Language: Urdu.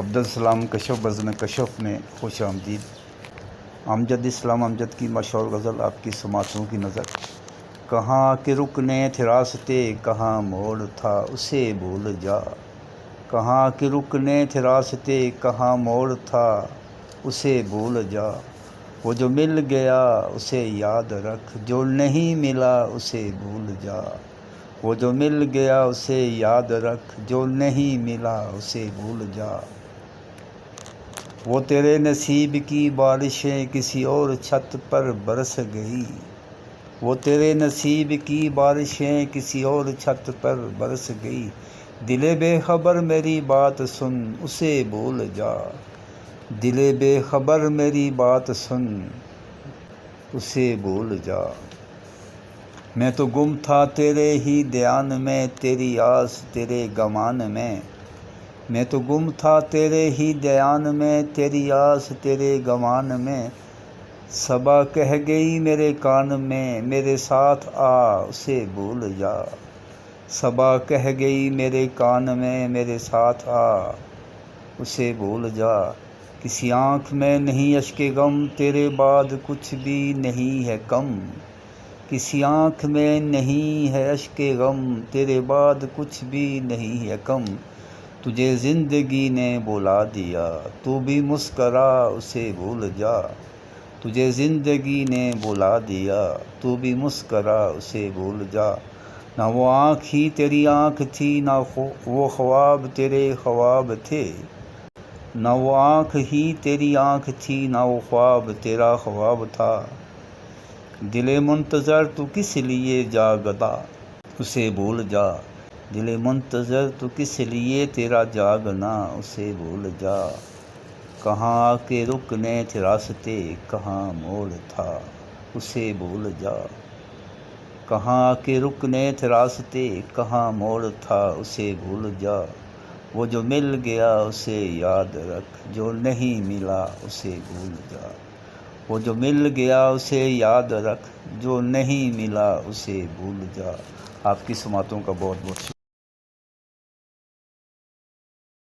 عبدالسلام کشف بزم کشف میں خوش آمدید۔ امجد اسلام امجد کی مشہور غزل آپ کی سماعتوں کی نظر۔ کہاں کہ رکنے تھے راستے، کہاں موڑ تھا اسے بھول جا۔ کہاں کہ رکنے تھے راستے، کہاں موڑ تھا اسے بھول جا۔ وہ جو مل گیا اسے یاد رکھ، جو نہیں ملا اسے بھول جا۔ وہ جو مل گیا اسے یاد رکھ، جو نہیں ملا اسے بھول جا۔ وہ تیرے نصیب کی بارشیں کسی اور چھت پر برس گئی۔ وہ تیرے نصیب کی بارشیں کسی اور چھت پر برس گئی۔ دل بے خبر میری بات سن، اسے بھول جا۔ دل بے خبر میری بات سن، اسے بھول جا۔ میں تو گم تھا تیرے ہی دھیان میں، تیری آس تیرے گمان میں۔ میں تو گم تھا تیرے ہی دھیان میں، تیری آس تیرے گمان میں۔ صبا کہہ گئی میرے کان میں، میرے ساتھ آ اسے بھول جا۔ صبا کہہ گئی میرے کان میں، میرے ساتھ آ اسے بھول جا۔ کسی آنکھ میں نہیں اشک غم، تیرے بعد کچھ بھی نہیں ہے کم۔ کسی آنکھ میں نہیں ہے اشک غم، تیرے بعد کچھ بھی نہیں ہے کم۔ تجھے زندگی نے بلا دیا، تو بھی مسکرا اسے بھول جا۔ تجھے زندگی نے بلا دیا، تو بھی مسکرا اسے بھول جا۔ نہ وہ آنکھ ہی تیری آنکھ تھی، نہ وہ خواب تیرے خواب تھے۔ نہ وہ آنکھ ہی تیری آنکھ تھی، نہ وہ خواب تیرا خواب تھا۔ دل منتظر تو کس لیے جاگتا، اسے بھول جا۔ دل منتظر تو کس لیے تیرا جاگنا، اسے بھول جا۔ کہاں کے رکنے تھے راستے، کہاں موڑ تھا اسے بھول جا۔ کہاں کے رکنے تھے راستے، کہاں موڑ تھا اسے بھول جا۔ وہ جو مل گیا اسے یاد رکھ، جو نہیں ملا اسے بھول جا۔ وہ جو مل گیا اسے یاد رکھ، جو نہیں ملا اسے بھول جا۔ آپ کی سماعتوں کا بہت بہت شکریہ۔